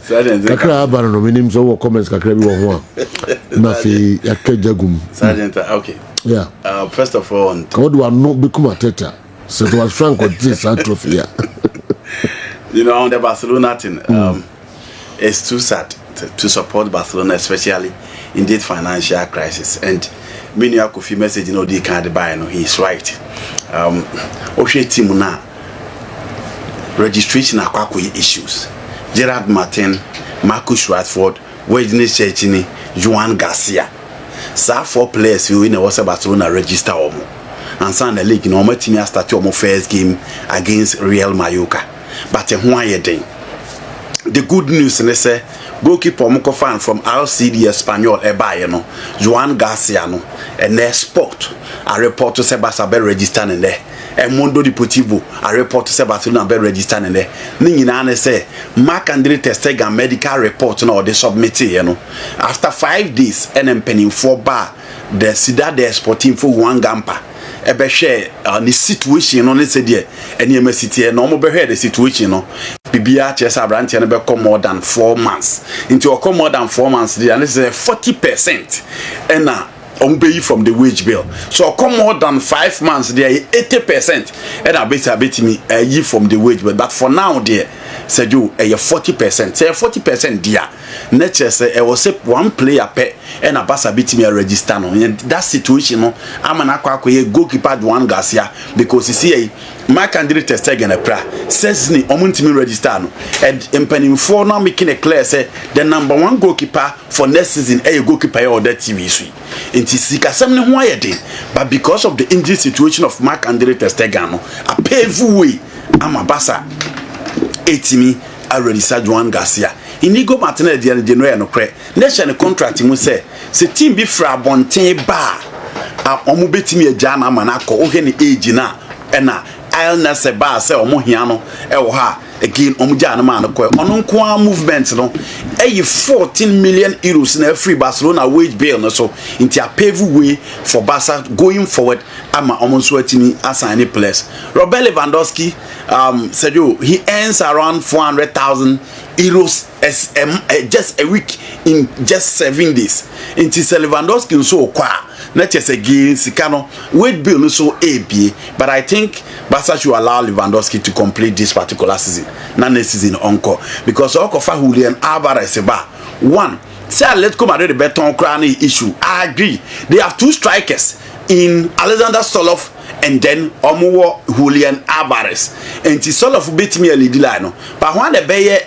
Sergeant, kakra ba no minim so wo comments kakra bi wo ho a na fi yakajagum. Sergeant, okay. Yeah. First of all, how do I not become a teta? So it was Franko this trophy. You know, on the Barcelona thing, it's too sad to support Barcelona, especially in this financial crisis. And many of you message, you know, they can't buy, you know, he's right. Oshe team now, registration akwa issues. Gerard Martin, Marcus Rashford, Wednesday Chechini, Juan Garcia. So 4 players who in the Barcelona register omo. And sign the league, you know, my team has started omo first game against Real Mallorca. But the good news is say goalkeeper Moko fan from RCD Espanyol you know, Juan Garcia no and their sport a report to say Barca register in there. And Mundo Deportivo a report to say Barcelona be register in there. Ningina say Marc-André ter Stegen medical report no they submit you know. After 5 days and penning 4 bar the Cidade Sporting for one gampa. Ebe share the situation no ne say there any city no mo be hear the situation no bibia chesa branch no be come more than 4 months into or come more than 4 months there and this is 40% and pay from the wage bill so come more than 5 months there 80% and I bet me a year from the wage bill but for now there said you a 40% say 40% there nature say I was say one player pay and a basa bit me a register no and that situation no I'm an akwa goalkeeper Juan Garcia because you see Marc-André ter Stegen a pra says ni omuntimi register no and impending for now making a clear say the number 1 goalkeeper for next season a goalkeeper or that TV suite inti sika sem ne ho ayede but because of the injury situation of Marc-André ter Stegen no a pave way am a basa etimi a register Juan Garcia Inigo Martinez de January no cre nation contract mu say team bi fra bonten ba a omo betimi agya na manako o he ne age na na illness ba say omo hia no e wo ha again omo gya na manako ono nko movement no 14 million euros na free Barcelona wage bill no so into a pave way for Barca going forward ama omo so atimi assign players. Robert Lewandowski said he earns around 400,000 euros just a week in just 7 days. Into Lewandowski so kwa not just again Sikano wage bill no so AB but I think Barca should allow Lewandowski to complete this particular season not next season encore because Okofa Julian Alvarez one say let's come at the beton crowning issue. I agree they have 2 strikers in Alexander Soloff and then Omuwo Julian Alvarez and Soloff beat me a lead line but when the Bayer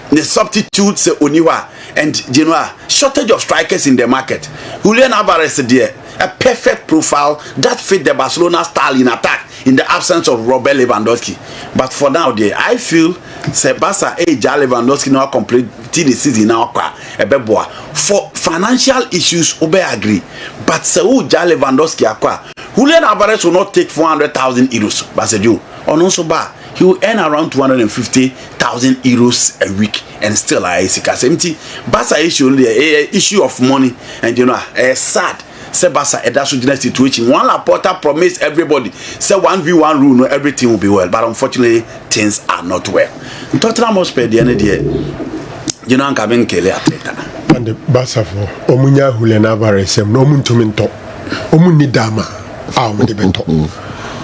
the substitutes Oniwa and Genoa shortage of strikers in the market. Julian Alvarez there a perfect profile that fit the Barcelona style in attack in the absence of Robert Lewandowski. But for now there I feel Barca Lewandowski now complete the season now for financial issues obe agree but Lewandowski akwa Julian Alvarez will not take 400,000 euros but said you on also bar he will earn around 250,000 euros a week and still empty Barca issue of money and you know sad say Barca that's the situation one Laporta promised everybody say 1v1 rule no everything will be well but unfortunately things are not well. Tottenham Hotspur the end there you know Kevin Kelly atleta and the Barca for omunya Julian Alvarez no muntumento omuni dama the bento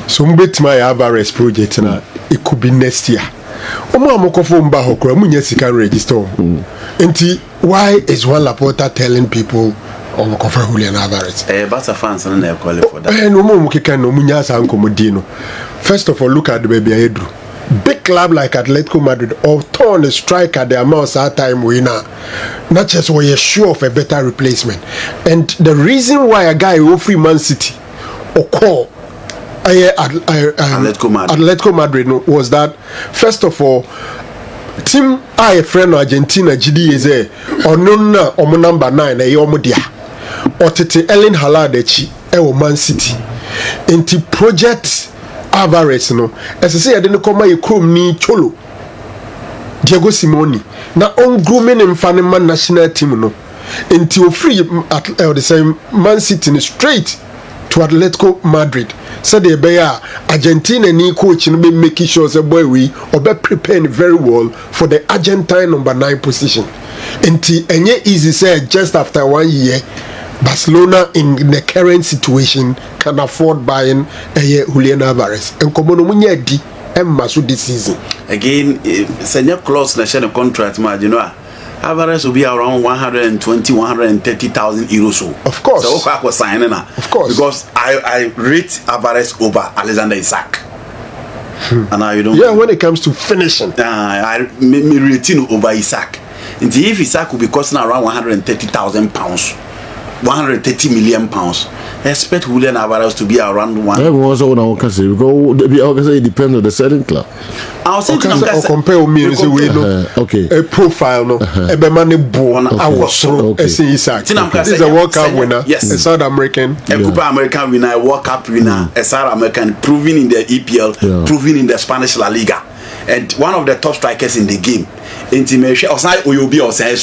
so mbet my Alvarez project na it could be next year omo amokofo mba hokra munya sika register enti why is Juan Laporta telling people Omokofa Julian Alvarez Barca fans no na call for that no mo mukeka no munya sa nkomodi no first of all look at the baby Edu big club like Atletico Madrid or turn the striker the amount that time winner not just were sure of a better replacement and the reason why a guy who free Man City or call Atletico Madrid was that first of all team a friend Argentina GD is or no number 9 a yomodia or tete Erling Haaland echi Man City into project Alvarez no as I say I didn't come my chrome ni cholo Diego Simeone na on grooming in Fanman national team no until free at the same Man City straight to Atletico Madrid. Said the Beya Argentina ni coach no be making sure say boy we or be preparing very well for the Argentine number 9 position. Enti enye easy say just after 1 year Barcelona in the current situation can afford buying Julian Alvarez. And komono munye di masu this season. Again, senior clause na share the contract ma you know. Alvarez will be around 120,000-130,000 euros. Of course. So I was signing now. Of course. Because I rate Alvarez over Alexander Isak. And now you don't. Yeah, when it comes to finishing. I rate over Isak. And if Isak will be costing around 130,000 pounds, 130 million pounds, I expect Julian Alvarez to be around one. Because it depends on the selling club. I'll say compare me okay. A profile no. A money born this is a World Cup winner, yes. A South American, a Copa American winner, a World Cup winner, a South American, proven in the EPL, proven in the Spanish La Liga, and one of the top strikers in the game. Intimation, Osai Oyobi Osai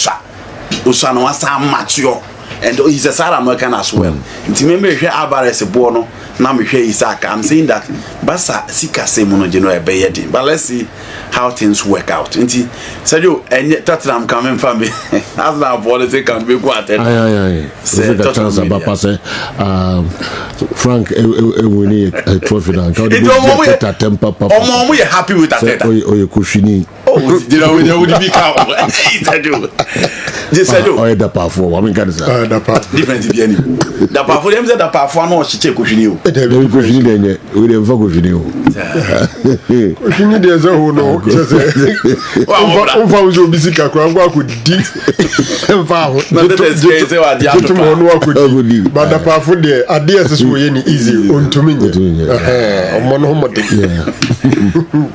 Osano Sam Macho. And he's a South American as well. Intimate Alvarez a bono, now me Isaac. I'm saying that Basa Sika say mono general bayeti. But let's see how things work out. Inti Sergio and Tottenham coming from me. As now policy can be quite. Aye. Say chance about pass. Frank we need a trophy now. Temper papa. Oh, we are happy with that. Oh, you kushini. Oh, you know, we would be cow. Just said, oh, the powerful. I mean, can say the powerful. Different to be any. The powerful, them said the powerful no she check kushini. The kushini then we dem for kushini. Kushini dey say who no. O fa uzo bisika kwa ngwa ku di. Emfa ho. Na the say say wa di am. But the powerful there, ideas is we any easy ontumi nye. Omo no mo dey.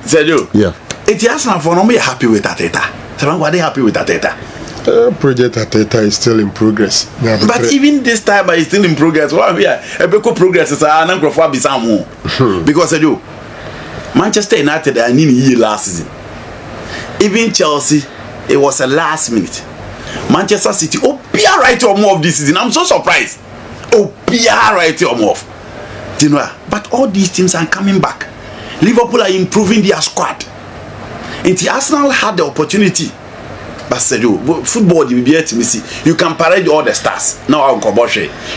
Sergio. Yeah. It is not for no me happy with Ateta. So why they happy with Ateta? Project Ateta is still in progress. But even this time it's still in progress. Why we are a bit progress is an angle for Bisamo. Because I do Manchester United I need a year last season. Even Chelsea, it was a last minute. Manchester City, oh Pierre right or more of this season. I'm so surprised. Oh Pierre right or more. You know, but all these teams are coming back. Liverpool are improving their squad. And the Arsenal had the opportunity. But football you be to me see. You can parade all the stars. Now I'll go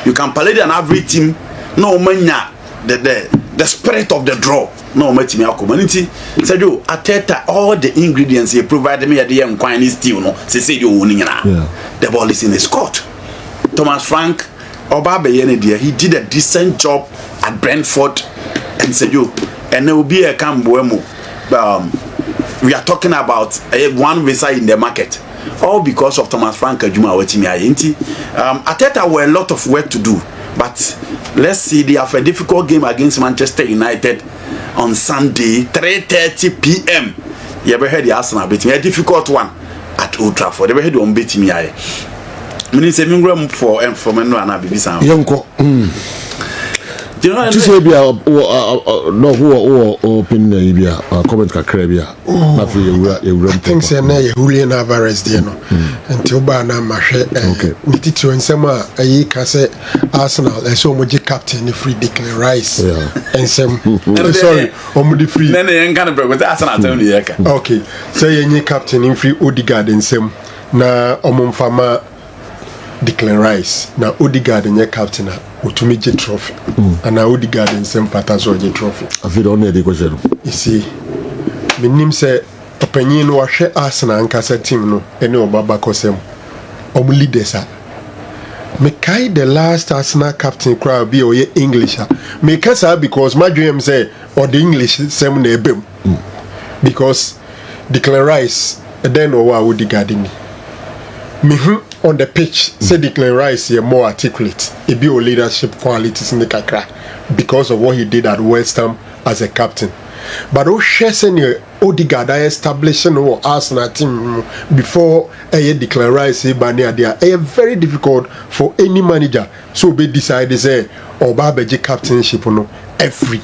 you can parade an average team. No mania the spirit of the draw. No me our community. Sergio Ateta all the ingredients he provided me at the end quite still no. Say you winning now. The ball is in his court. Thomas Frank he did a decent job at Brentford and Sergio and there will be a Cambuemo. We are talking about one visa in the market, all because of Thomas Frank Juma Wetimi Ayenti. Ateta were a lot of work to do, but let's see, they have a difficult game against Manchester United on Sunday, 3:30 p.m. You ever heard the Arsenal beating a difficult one at Old Trafford? You ever heard them beating me? I mean, it's a minimum for no and Abibisa. You know, just maybe no who open Libya comment Caribbean. I think say na Julian Alvarez there no. Until ba na mahwe nititi onsema ayi ka say Arsenal e so moji captain free Declan Rice. Ensem. Sorry, omudi free. Na yen kan break with Arsenal tell me yeka. Okay. Say yenye captain free Odegaard ensem na omomfama Declan Rice na Odegaard nye captain utumi je trophy and Odegaard nsem pata so je trophy afid on dey question you see minim say opanyin no hwe Arsenal nkasa team no ene obaba kosem om leaders a me kai the last Arsenal captain crowd be oye English me kasa because my dream say or the English sem na ebem because Declan Rice then or Odegaard ni me on the pitch, say Declan Rice is more articulate. It be leadership qualities in the kakra because of what he did at West Ham as a captain. But Odegaard establishing our Arsenal team before Declan Rice they very difficult for any manager. So be decided say or Babeji captainship no every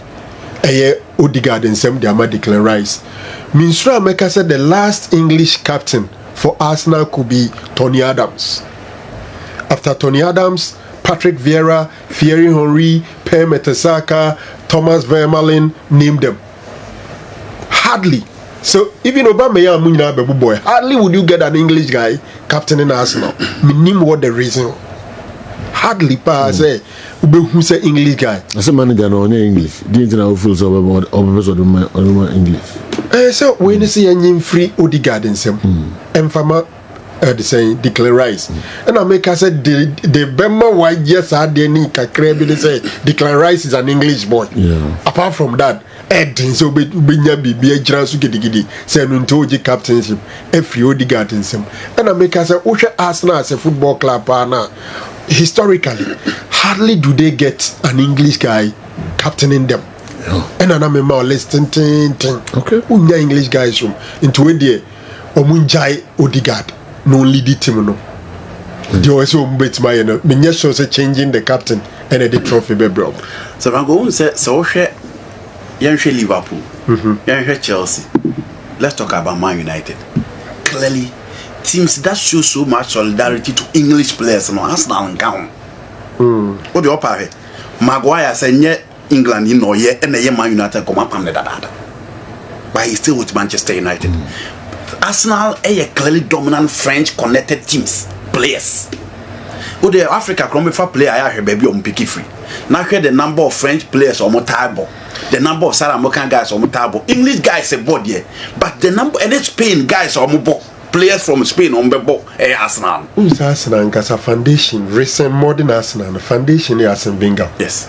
Odegaard and some Declan Rice. Minsura Meka said the last English captain for Arsenal could be Tony Adams. After Tony Adams Patrick Vieira, Thierry Henry, Per Mertesacker, Thomas Vermaelen, name them. Hardly. So even Obama Munya Babu boy, hardly would you get an English guy captaining Arsenal. Name what the reason. Hardly pa say who say English guy. I say manager no English. Didn't know feel so about English. So when you see a free Odegaard in some Enfama the saying Declan Rice. And I make us say the Bema why yes I didn't they say Declan Rice is an English boy. Yeah. Apart from that, Edin so be a chance to get say Nuntoji captainship every Odegaard in some. And I make us say Usha Arsenal as a football club now. Historically, hardly do they get an English guy captaining them. Yeah. And I'm a more less thing. Okay. Unya English guys from into a day Omunjai Odegaard no lead team no. The also bet my no. Me show say changing the captain and the trophy be bro. So Franko say so share Yanshe Liverpool. Yanshe Chelsea. Let's talk about Man United. Clearly teams that show so much solidarity to English players no Arsenal and Kerm. What the upper Maguire say nye England you know ye and the Man United come up and but he's still with Manchester United. Arsenal are clearly dominant French connected teams players. Who the Africa come for player I hear baby on picky free. Now hear the number of French players on table. The number of South American guys on table. English guys a board here, but the number and Spain guys on mobile. Players from Spain on Bebo Arsenal. Who's Arsenal has a foundation, recent modern Arsenal, the foundation is Arsene Wenger. Yes.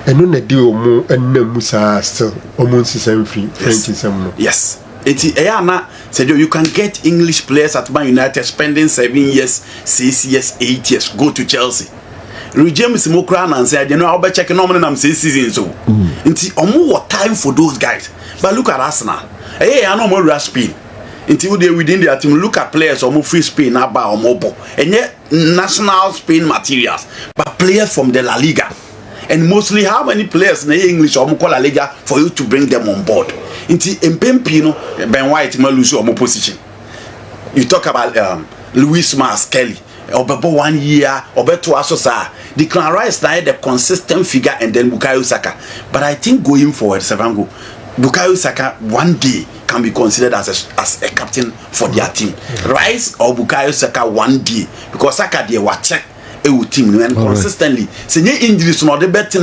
And no deal more and no Musa still almost the same free French is some. Yes. It's said you can get English players at Man United spending 7 years, 6 years, 8 years. Go to Chelsea. James Mokran and said, you know, I'll be checking on them 6 seasons. So it's almost time for those guys. But look at Arsenal. Hey, I know more Spain. Until they within their team look at players or free Spain or mobile and yet national Spain materials, but players from the La Liga. And mostly how many players in the English or La Liga for you to bring them on board? Until Mpempino Ben White lose your position. You talk about Luis Mas Kelly or 1 year or 2 Asosa. Declan Rice now the consistent figure and then Bukayo Saka. But I think going forward, Franko, Bukayo Saka one day can be considered as a captain for their team. Rice or Bukayo Saka one day because Saka they were check a team and consistently. Say injuries no the better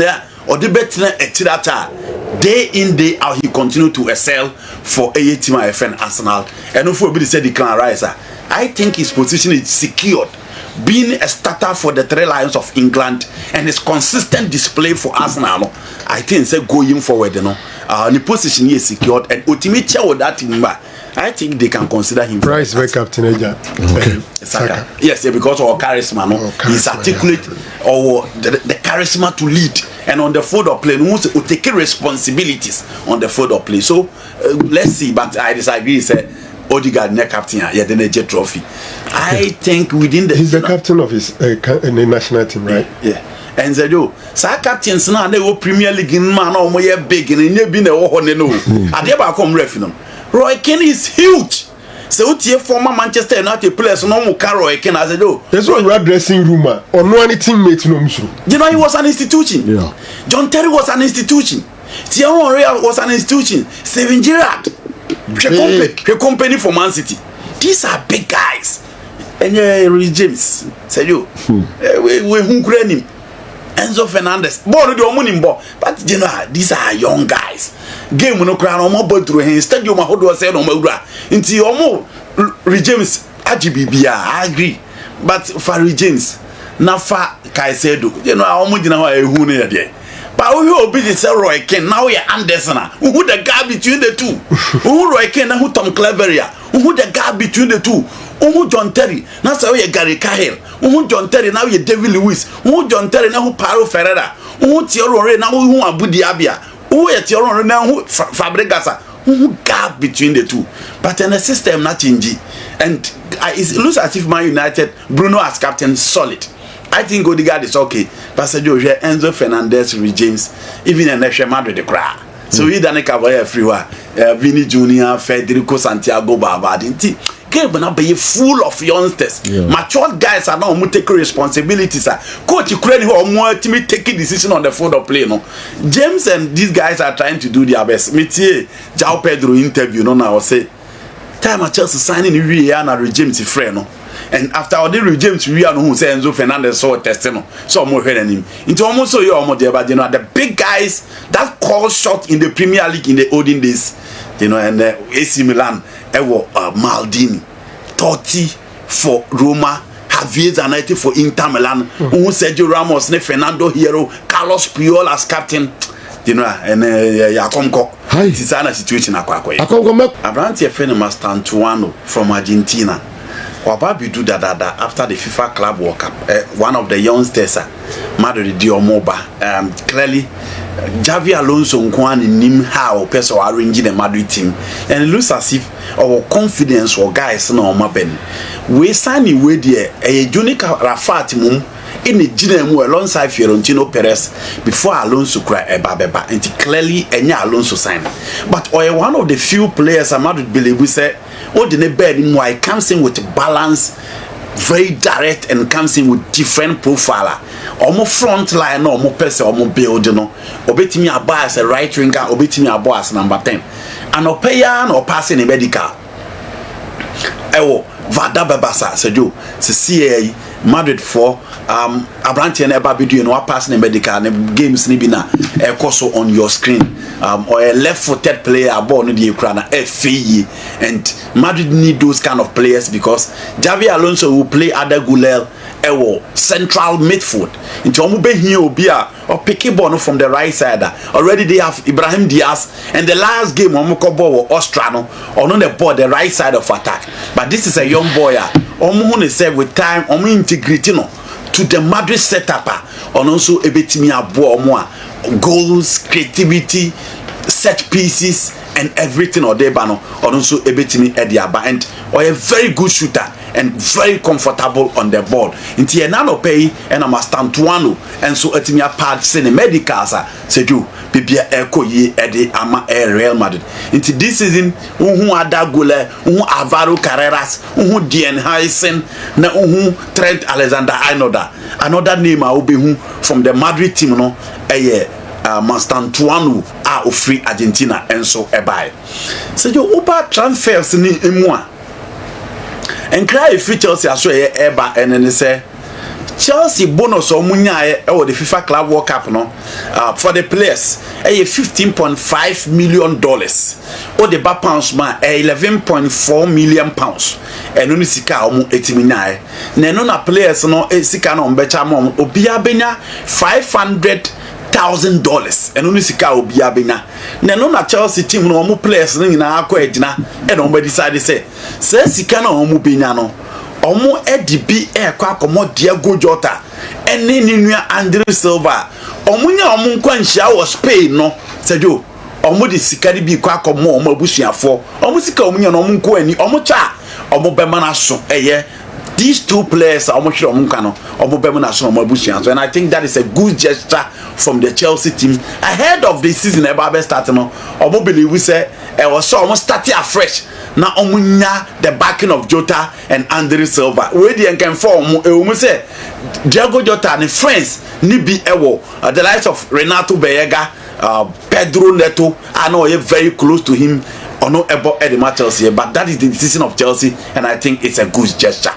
or the better at day in day out he continue to excel for a team FN Arsenal. And if we say Declan Rice, I think his position is secured. Being a starter for the 3 Lions of England and his consistent display for Arsenal, I think say going forward, the position is secured and ultimate chair with that team. I think they can consider him. Price for captain okay. Saka. Yes, because of charisma, he's articulate or the charisma to lead and on the field of play, who take responsibilities on the field of play. So let's see, but I disagree. Say Odegaard ne captain the Niger trophy. I think within the he's the captain of his in the national team, right? Yeah. And said yo, sa captains now they go Premier League in man or more big and they be no one no. And they come ref no. Roy Keane is huge. So tie former Manchester United players no more Roy Keane as do. There's one dressing room or no any teammate no msuru. You know he was an institution. Yeah. John Terry was an institution. Thierry Henry was an institution. Steven Gerrard. He company for Man City. These are big guys. And James said you we him. Enzo Fernandez born the money but you know these are young guys. Game no crown on more through him stadium how do I say no more into omo James AGBBA I agree but for James na fa Kaisedo you know omo gina ho ehun na there but we obi say Roy Keane now we Anderson who the gap between the two who Roy Keane na who Tom Cleveria who the gap between the two who John Terry na say we Gary Cahill who John Terry now we David Lewis who John Terry na who Paulo Ferreira who Thierry Henry na who Abu Diabia who Thierry Henry na who Fabregas who gap between the two but in the system not changing and it looks as if Man United Bruno as captain solid. I think Odegaard is okay. Pastor Joe, Enzo Fernandez, James, even an extra Madrid the crowd. So he done a cover everywhere. Vinny Jr., Federico Santiago Barbadinti. Kerm na be full of youngsters. Matured guys are now taking responsibilities. Coach Ukraine who more team taking decision on the field of play. No, James and these guys are trying to do their best. Metie João Pedro interview. No, now say time at Chelsea signing Rihanna James friend. No. And after all the James we are no who say Enzo Fernandez saw testing so more head him into almost so you almost there, but you know the big guys that call shot in the Premier League in the olden days, you know, and AC Milan, Maldini, Totti for Roma, Javier Zanetti for Inter Milan, who Sergio Ramos, Fernando Hierro, Carlos Puyol as captain. You know, and Yakomko. This is a situation. Abranti friend Master Antoine from Argentina. Wababi do that after the FIFA Club World Cup. One of the youngsters, Madrid Diomoba, clearly Javi Alonso Nkwani nim how person arranging the Madrid team, and it looks as if our confidence or guys no maben. We sign away there a unique Rafat mum in the GM alongside Fiorentino Perez before Alonso cry Baba, and clearly Enya Alonso sign. But one of the few players I Madrid believe we say. What the bed in why comes in with balance, very direct, and comes in with different profile. Almost front line, or more person, or more build, you know. Obeti me a bar as a right winger, obeti me a bar as number 10. And opayan or passing a medical. Ewo, Vada Babasa, Sejo, CCA, Madrid for Abranti and Ebabidu and what passing a medical and games nibina a coso on your screen. Or a left-footed player born in the Ukraine, FE, and Madrid need those kind of players because Javi Alonso will play Ada Gulel, central midfield. Into Omube Hiobia or Picky Bono from the right side. Already they have Ibrahim Diaz, and the last game Omukobo or Ostrano on the board the right side of attack. But this is a young boy. Omuhune said with time, Omu integrity no to the Madrid setup, and also ebetimi abo omo goals, creativity, set pieces, and everything or debano, or also ebetimi ediaba, and or a very good shooter and very comfortable on the board. Inti enano pay and a mastantuano, and so etimia part sene medicasa seju bibia eko ye edi ama Real Madrid. Inti this season ada gole Alvaro Carreras Dien Heisen na Trent Alexander-Arnold, another name I will be from the Madrid team no Mastantuano are free Argentina and so ebai. So you upa transfers ni emwa. And cry free Chelsea as well eba and then say Chelsea bonus or munya or the FIFA Club World Cup no for the players $15.5 million or the back pounds man £11.4 million and only sika omu 80 million na na players no sika no becha mom obia benya $500,000 and only sika obia benya na no na Chelsea team no omu players no nyina akọ edina and omu decide say sika no omu benya no omo edibi kwa akomo Diego Jota ene ninua Andre Silva omo nya omo nkwanhia wo Spain no sejo omo de sikari bi kwa akomo omo abusuafo omo sika omo nya no omo nko ani omo cha omo bema na so these two players omo hwe omo nka no omo bema na so omo abusuafo, and I think that is a good gesture from the Chelsea team ahead of the season about start no omo believe we say was so omo start afresh na omunya the backing of Jota and Andre Silva. We dey can form say Diego Jota and friends ni be the likes of Renato Bellega, Pedro Neto, I know you're very close to him or no about Eddie Chelsea, but that is the decision of Chelsea, and I think it's a good gesture.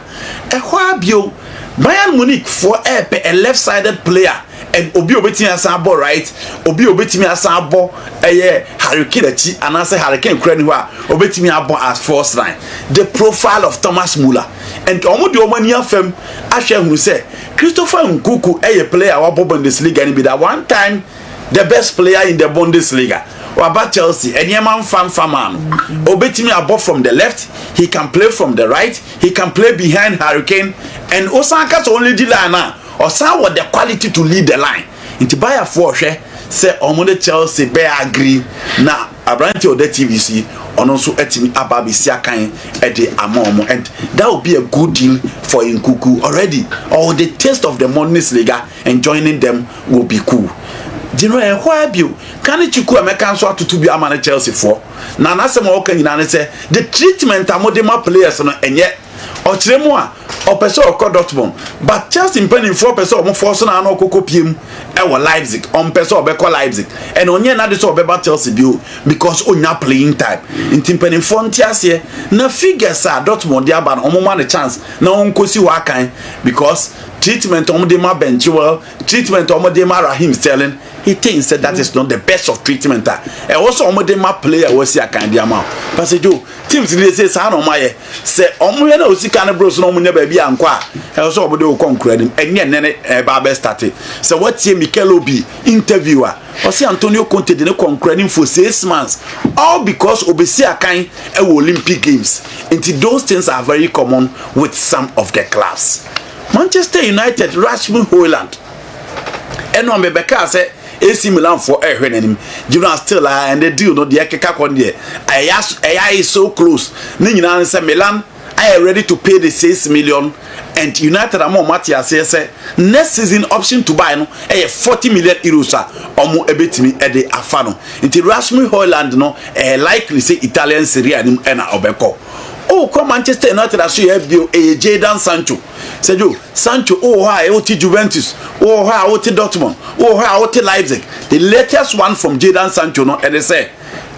Bayern Munich for a left-sided player and obi obetimi asabo right obi obetimi asabo Hurricane achi and answer Hurricane kura ni ho a obetimi abo as first line. The profile of Thomas Muller and omo de omani afem ahwe hu say Christopher Nkunku player wa Bundesliga ni be that one time the best player in the Bundesliga. About Chelsea, and Yaman fan obetimi abo from the left, he can play from the right, he can play behind Hurricane, and Osaka's only the line or some what the quality to lead the line. Into buy a for say omo Chelsea be agree na Abranti or the TVC on also etimi ababi siakan at the amomo, and that would be a good deal for Nkunku already. Or the taste of the Bundesliga and joining them will be cool. General e why bio kan chiku ameka so atoto bi ama na Chelsea for na nasem o kan nyina ne say the treatment amodema players no enye o kire mu a o pese o ko Dortmund but Chelsea mpani for pese o mo force na na okoko piem e wo Leipzig on pese o be ko Leipzig and onye na de so be ba Chelsea bio because onya playing time mpani for ntiase na figures a Dortmund dia ba no mo ma ne chance na on kosi wa kan because treatment omodema bench well treatment omodema Raheem Sterling he thinks that is not the best of treatment and also omodema player was here kind of amount parce que teams dey say sa no maye say omo na osika na bros no munya ba bia anko a also obode o concrete enye nene ba be start say what here Mikel Obi interviewer or say Antonio Conte dey concrete for 6 months all because obesi akan e Olympic games and those things are very common with some of the clubs. Manchester United Rasmus Hojlund eno ambeka say AC Milan for ehwenanim Julian still and the deal no the keka kon there I is so close ni nyina say Milan I am ready to pay the 6 million and United am Matthias say next season option to buy no 40 million euros omo ebetimi e de afa no nti Rasmus Hojlund no likely say Italian Serie A nim na obeko. Oh, come Manchester United as you have Jadon Sancho. Say you Sancho, oh hi, OT Juventus, oh hi, OT Dortmund, oh hi, OT Leipzig. The latest one from Jadon Sancho, no, and they say,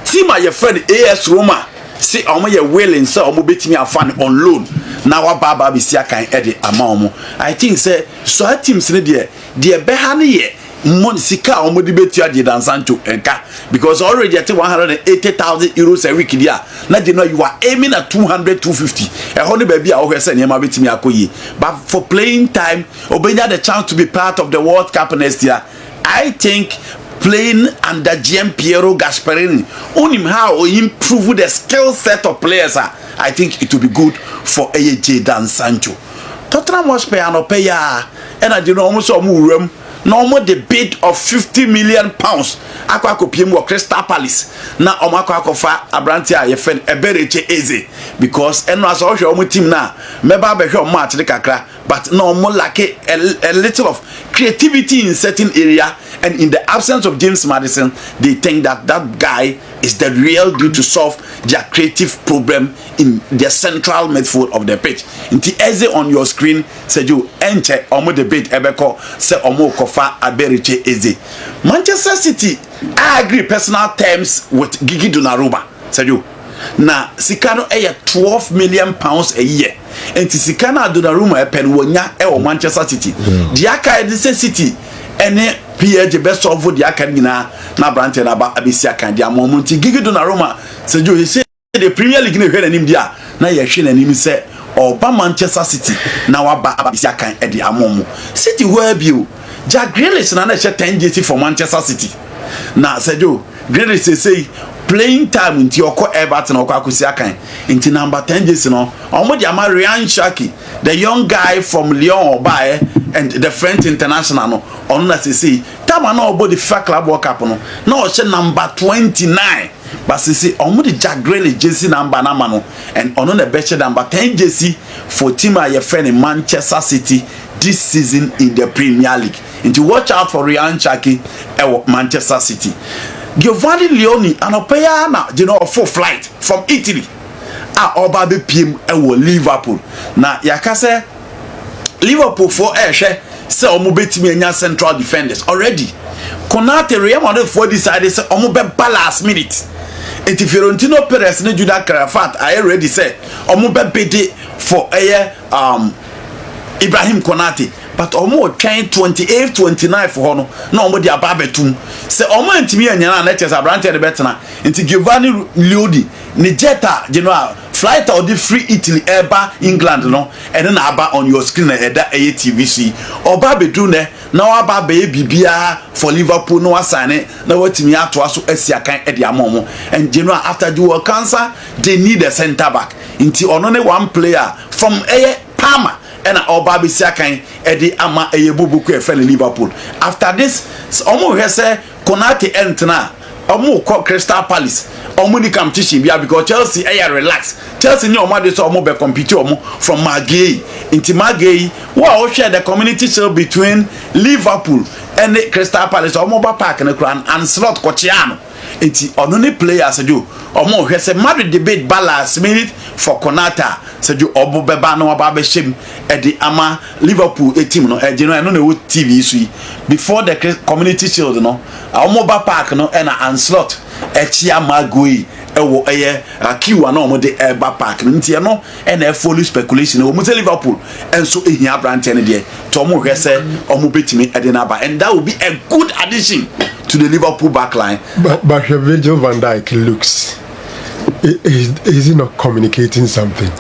team your friend AS Roma. See, I'm your willing, so I'm betting me a fan on loan. Now, what Baba be see I can edit amount. I think say so. I teams in the behani Sika omo debate ya Jadon Sancho enka because already at 180,000 euros a week dia na you know you are aiming at 200 250 e ho ne ba bia wo hwese ne ma betimi akoyi but for playing time obenya the chance to be part of the World Cup next year. I think playing under Gianpiero Gasperini onim how improve the skill set of players I think it will be good for Jadon Sancho. Tottenham Hotspur no pay ya and you know almost omo no more the bid of 50 million pounds akwa kopiem wo Crystal Palace na omakwa akofa abranti a yefen Eberechi Eze because eno as o hwe omo team na meba be hwe omo atire kakra but no more like a little of creativity in certain area and in the absence of James Maddison they think that that guy is the real due to solve their creative problem in the central midfield of the pitch. Inti Eze on your screen said you enter omo debate ebeko say omo kofa Eberechi Eze. Manchester City I agree personal terms with Gigi Donnarumma said you na sikano 12 million pounds a year enti sikana Donnarumma pen wonya e Manchester City diaka e City ene PG best of the akanyina na brante na ba abisia kan dia momonti Gigi Donnarumma said you say the Premier League ne hwe nanim dia na ye hwe nanim say oba Manchester City na waba abisia kan e dia momo City where bio Jack Grealish na 10 jersey for Manchester City na said you Grealish say playing time into your Everton or Kwakusia kan into number 10 jersey no omo dia ma Ryan Shaki the young guy from Lyon Obaye and the French international no on na say tama na obo the FIFA Club World Cup no na o she number 29 but say omo the Jack Grealish jersey number na no and ono na be number 10 jersey for team a your friend in Manchester City this season in the Premier League. And to watch out for Ryan Shaki at Manchester City. Giovanni Leoni and Opeyana, you know, for flight from Italy. Oba be PM Liverpool. Na yakase Liverpool for share say omo betimi anya central defenders already. Konate Real Madrid for decided say omo be last minute. And if Fiorentino Perez ne Juda Karafat I already say omo be bid for Ibrahim Konate but omo trying 28 29 for hono na omo dia ba betum se omo ntimi anya na chese abrante de betena nti Giovanni Leoni ni jeta general flight or the free Italy eba England no and na aba on your screen eda TVC oba bedu ne na waba be bibia for Liverpool no asane na watimi ato aso asiakan e de amomo and general after the World Cancer they need a center back nti ono ne one player from Parma and oba be siakan e de ama bubuku e fel Liverpool after this omo hwese Konate entna omo ko Crystal Palace omo ni competition bia because Chelsea relax Chelsea ni omo dey so omo be compete omo from Margay into Margay who share the community shield between Liverpool any Crystal Palace or mobile park and a slot Cochiano. It's only players do or more. He said Madrid debate balance minute for Konata. Said you Obo Bebano Babeshim at the Ama Liverpool a team no I don't know what TV see before the community shield no our mobile park no and a slot Echia Magui ewo Q and no the Eba Park no and a full speculation o Liverpool and so ehia branch any there Tomo Hesse or Mubetimi Edenaba and that would be a good addition to the Liverpool backline. But Virgil van Dijk looks is he not communicating something?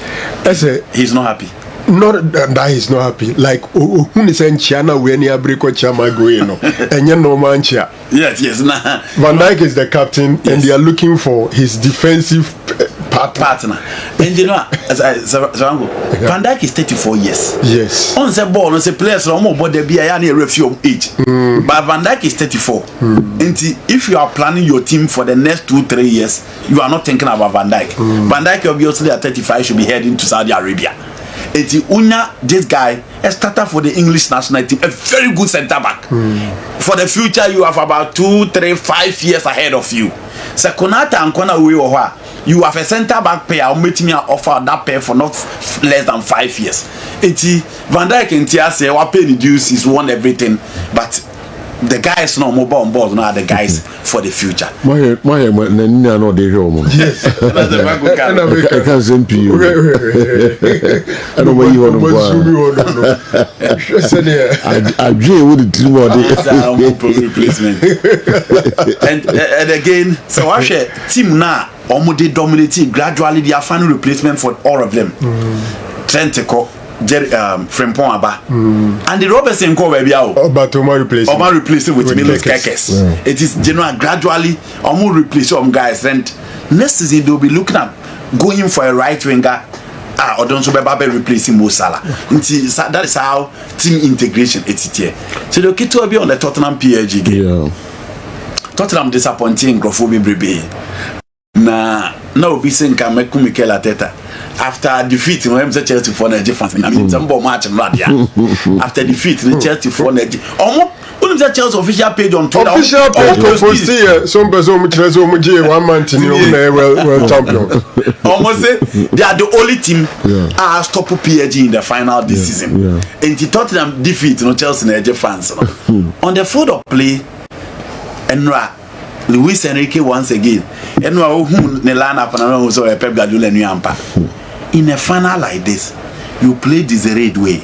He's not happy. Not that he's not happy. Like who is in China when you break what Chama going and you know mancha. Yes, nah. Van Dijk is the captain, yes. And they are looking for his defensive partner. And you know, Franko, Van Dijk is 34 years. Yes. On the ball, on the players, no more, but they be a review of age. But Van Dijk is 34. And if you are planning your team for the next 2-3 years, you are not thinking about Van Dijk. Van Dijk obviously at 35 should be heading to Saudi Arabia. And this guy, a starter for the English national team, a very good centre back. For the future, you have about 2, 3, 5 years ahead of you. So Konata and Kona Uwe, you have a centre back pair. I'll make me offer that pair for not less than 5 years. Van Dijk and Tia say what pay the dues is won everything, but the guys no mobile on board, no the guys for the future. My no they home. Yes, I can't send to you. I know where you want to go. I dream with the team replacement. And again, so I share team now almost dominating gradually. They are finding replacement for all of them. Trenteko. Frimpong Aba and the Robertson go baby out. But replacing with Milos Kekes. It is general gradually almost replace some guys. And next season they'll be looking at going for a right winger. Or don't so be replacing Mo Salah. That is how team integration is here. So the kid will be on the Tottenham PSG game. Tottenham disappointing Grofo Brebe. Now be saying can make Mikel Arteta. After defeat, you know, Chelsea for the fans. I mean, some match and after defeat, the Chelsea for the almost Chelsea official page on Twitter. Official page post here. Some person which has 1 month in world champion. Almost say they are the only team stop PSG in the final this season. And he thought them defeat, you know, Chelsea and fans. On the field of play, Enra. Luis Enrique once again. And the lineup and also a Pep Guardiola in a final like this, you play Desiree Doué,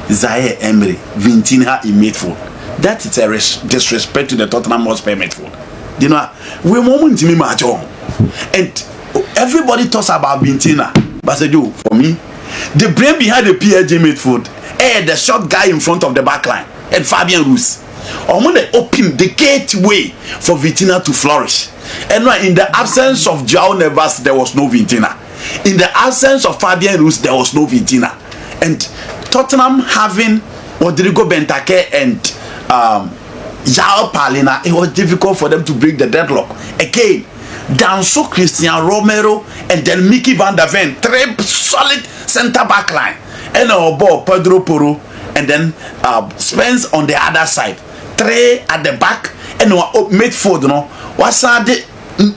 Zaire Emery, Vitinha in midfield. That is a disrespect to the Tottenham Hotspur midfield. You know, we moment to me match on, and everybody talks about Vitinha, but I do for me, the brain behind the PSG midfield, the short guy in front of the back line, and Fabian Ruiz. Or when they open the gateway for Vitinha to flourish. And in the absence of João Neves, there was no Vitinha. In the absence of Fabian Ruiz, there was no Vitinha. And Tottenham having Rodrigo Benteke and João Palhinha, it was difficult for them to break the deadlock. Again, Danso, Christian Romero, and then Mickey van der Ven, 3 solid centre back line. And our ball, Pedro Porro, and then Spence on the other side. 3 at the back and midfield, you know. What's the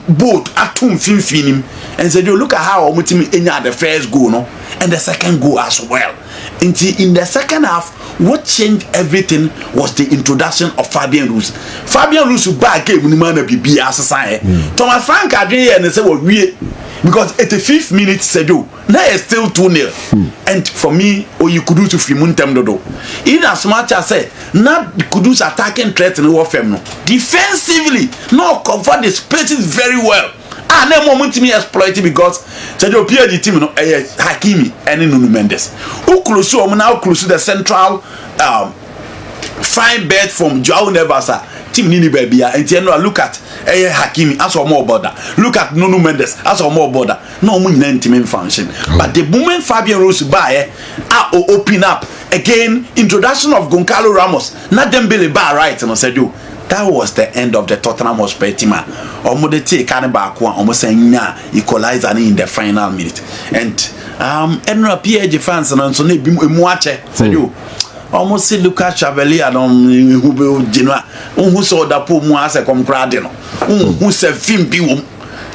boat at Finfinim? And said, you look at how Omutimi at the first goal, no, and the second goal as well. Until in the second half, what changed everything was the introduction of Fabian Ruiz. Fabian Ruiz who back came when the man be as a sign. Thomas Frank again and said, well, we because at the 5th minute said you now it's still 2-0. And for me, or you could do to Fimuntem Dodo. In as much as I say, not Kudus attacking threat in warfare. Defensively, no cover the spaces very well. And then moment to me exploit it because said you appear the team Hakimi and Nuno Mendes. Who close to now close to the central fine bed from João Neves. Team Nini baby and look at Hakimi as or more border. Look at Nuno Mendes as or more border. No more team function. But the moment Fabian Ruiz buy open up again, introduction of Goncalo Ramos, not them Billy Bar right and I said you. That was the end of the Tottenham Hotspur team. Almost take back one, almost saying equalizer in the final minute. And PSG fans and so they be watch said you. almost see Lucas Chavalier who be Genoa who saw the poor mu as a comcradino who said film be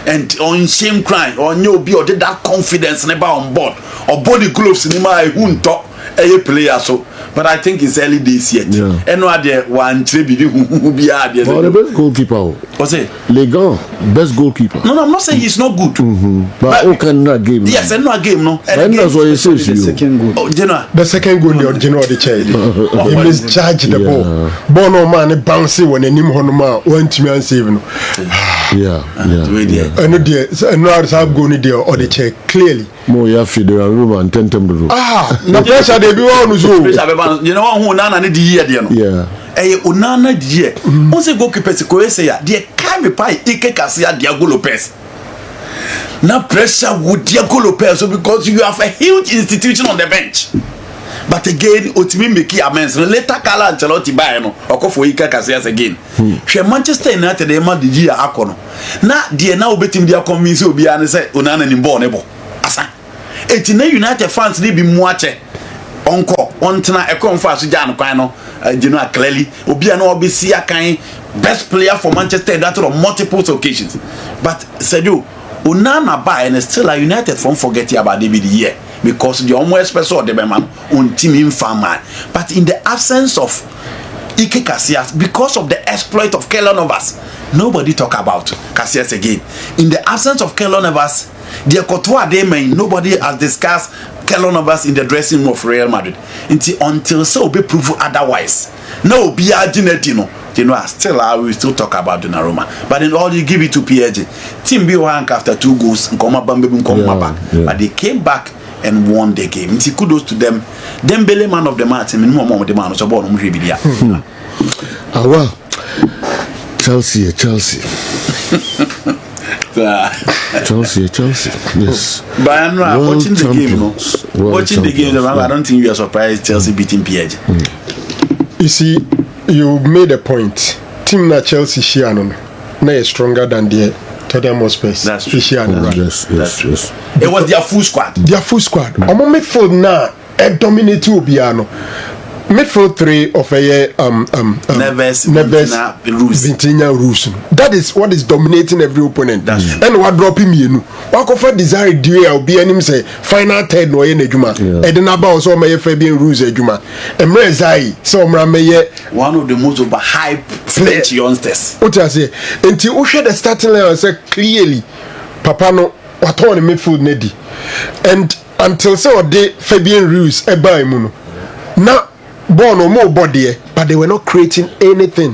and on same crime or no be or did that confidence never on board or body gloves in my who talk a player so but I think it's early days yet. And no idea one tribute who be the best goalkeeper. What's it? Legon, best goalkeeper. No, I'm not saying he's not good. But who can not game? Yes, and no game, no. And that's what he says. The second goal. Oh, Genoa. The second goal, the Genoa the child. He misjudged the ball. Bono man bouncy when a nim honoma went to me and saving. Yeah. And no others have gone there or the check clearly. More ya federal room and tentam. The pressure they be on so. You know who Nana need the year, yeah. Eh, Unana the year. Once a goalkeeper say ya, dear Kami Pai, Ike Cassia, Diago Lopez. Now pressure with Diago Lopez because you have a huge institution on the bench. But again, Otimi make amends. Later, Kala and Charlotte Bayano, or go for Ika Cassias again. She Manchester United, they man the year Akono. Now, dear now betting their convince you be an say Unana in Bornebo. Asa. Etina United fans need be muache. Onko, Ontana, a conference Jan Quino, Genoa clearly, Obiano Obisia kind best player for Manchester United on multiple occasions. But said you, Unana buy and still a United from forgetting about David year. Because the almost special the man on team in farmer. But in the absence of Ike Casillas, because of the exploit of Keylor Navas, nobody talk about Casillas again. In the absence of Keylor Navas, the Courtois they may nobody has discussed Keylor Navas in the dressing room of Real Madrid. Until so be proved otherwise. No, be Argentino. You know, still I will still talk about Donnarumma. But in all you give it to PSG. Team B rank after 2 goals and come back. But they came back and won the game. Kudos to them. Dembele man of the match. Minimum of the man. So born well, Chelsea. Chelsea. Yes. But I'm not watching the game. Watching the game, I don't think you are surprised Chelsea beating PSG. You see, you made a point. Team na Chelsea Shiano na stronger than the Tottenham Hotspur. That's true. Yes. It was their full squad. Omo midfield na dominate Obiano. Midfield 3 of a year Neves Vitinha Rus. That is what is dominating every opponent. And what dropping me you. What offer desire duel be any say final third no yen ejuma. Edenaba also may Fabian Rus ejuma. Emre Zai so one of the most overhyped French youngsters. What I say until you share the starting line and say clearly Papa no what on the midfield nedi. And until so day Fabian Rus e buy muno. Now born or more body, but they were not creating anything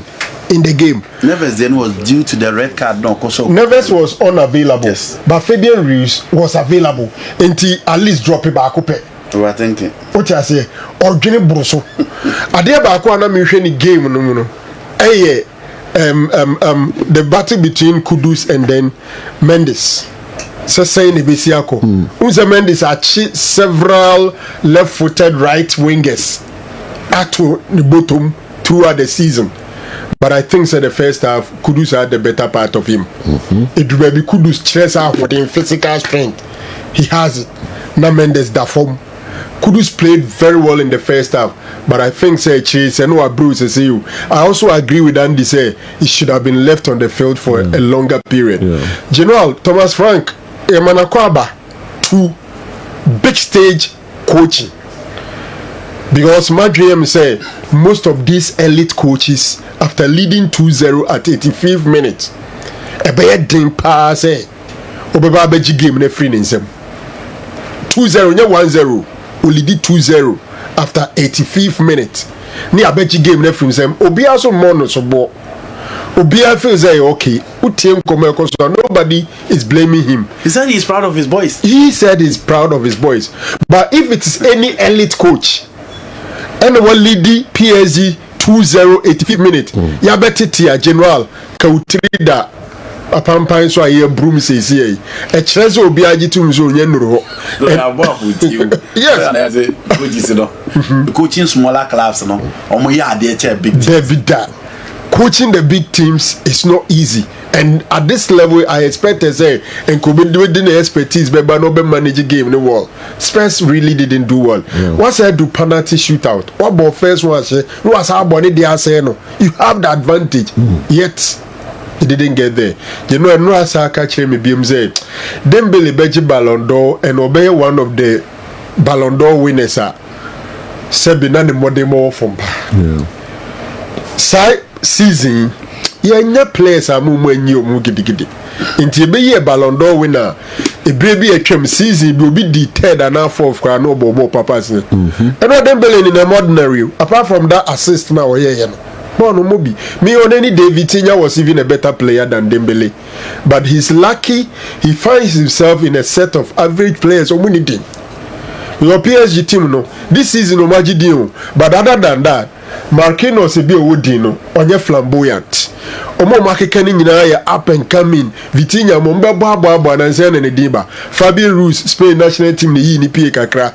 in the game. Neves then was due to the red card. No, Neves was unavailable, yes. But Fabian Ruiz was available until at least drop it back up. I think. What I say, or Jenny Broso. I dare back one any game no. The battle between Kudus and then Mendes. So saying the Bisiako. Unza Mendes achieved several left-footed right wingers at the bottom throughout the season. But I think the first half Kudus had the better part of him. It will be Kudus stress out with him physical strength. He has it. Now Mendes da form. Kudus played very well in the first half, but I think Chase and what Bruce say you. I also agree with Andy say he should have been left on the field for a longer period. General Thomas Frank Emanakwaba 2 big stage coaching. Because my dream say most of these elite coaches after leading 2-0 at 85th minute a bad thing pass obeba beji game na free nsem 2-0 nya 1-0 we lead 2-0 after 85th minute ni abeji game na free nsem obi aso mono so bo obi feels okay utiem komeko so nobody is blaming him. He said he's proud of his boys. He said he's proud of his boys, but if it is any elite coach and one lead PSG 2-0 85th minute ya betitia general kautrida apampan so aye broom says here e chreze obi agitum so nya nuro yes coaching smaller clubs no omo ya ade che big David coaching the big teams is not easy, And at this level, I expect to say, and could be doing the expertise, but no be manage game in the world. Spurs really didn't do well. Once I do penalty shootout, what about first one? Was our body they are saying no? You have the advantage, yet he didn't get there. You know, and no as I catch him, BMZ. Dembele beji Ballon d'Or and obey one of the Ballon d'Or winners. Sebina the modemo from side season. Yenya players are more gidi. Inti be ye Ballon d'Or winner. A baby a Kerm season will be the third and half of Crano Bobo Papas. And not Dembele in an ordinary. Apart from that assist now, Bono Mobi. Me on any day Vitinha was even a better player than Dembele. But he's lucky he finds himself in a set of average players or anything. Your PSG team no. This season Omaji Dio. But other than that, Marquinhos be a woodino on your flamboyant. Omo Makekani nyina up and coming. Vitinha Momba Baba and Zen and Diba. Fabian Ruiz, Spain national team ni PA kakra.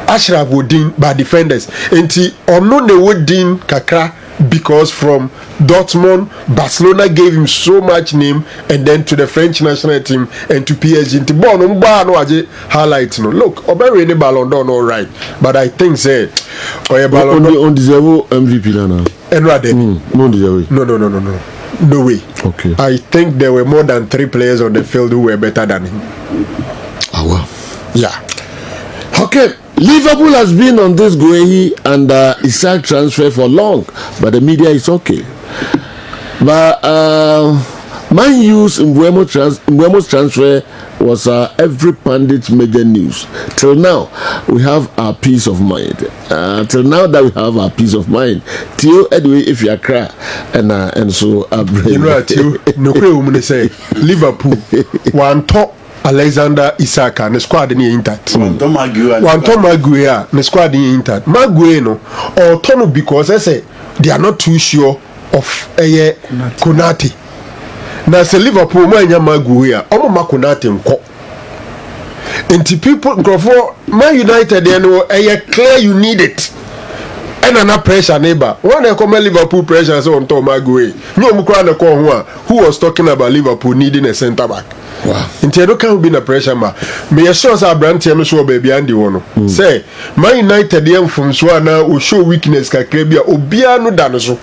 Ashraf Woodin by defenders. Enti ono ne Woodin kakra because from Dortmund, Barcelona gave him so much name, and then to the French national team and to PSG. Enti bono mba no aje highlight no. Look, Obere ni Ballon d'Or all right, but I think say oye Ballon d'Or on deserve MVP now. No deserve. No way. Okay. I think there were more than 3 players on the field who were better than him. Oh well. Yeah. Okay. Liverpool has been on this Guehi and Isaac transfer for long, but the media is okay. But Man U's Mbeumo's transfer was every pundit's major news. Till now, we have our peace of mind. Till now that we have our peace of mind. Till anyway, if you are cry and so you know what you no say Liverpool one top. Alexander Isaka ne squad ni intact. One Tom Maguire ne squad ni intact. Maguire no or Tono because I say they are not too sure of Konate. Now say Liverpool man nya Maguire omo Konate nko. Enti people go for Man United they know clear you need it. And another pressure neighbor. When they come Liverpool pressure so on Tom Maguire. No mukra na ko who was talking about Liverpool needing a centre back. Wow. Inti do can be na pressure ma. Me sure say brand no so baby andi wono. Say Man United dem from so na o show weakness kakra bia obia no da no so.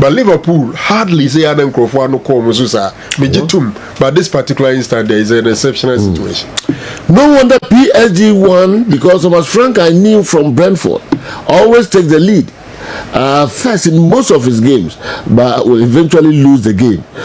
But Liverpool hardly say Adam Crawford no come so sir. But this particular instant there is an exceptional situation. No wonder PSG won because Thomas Franko I knew from Brentford always take the lead first in most of his games, but will eventually lose the game.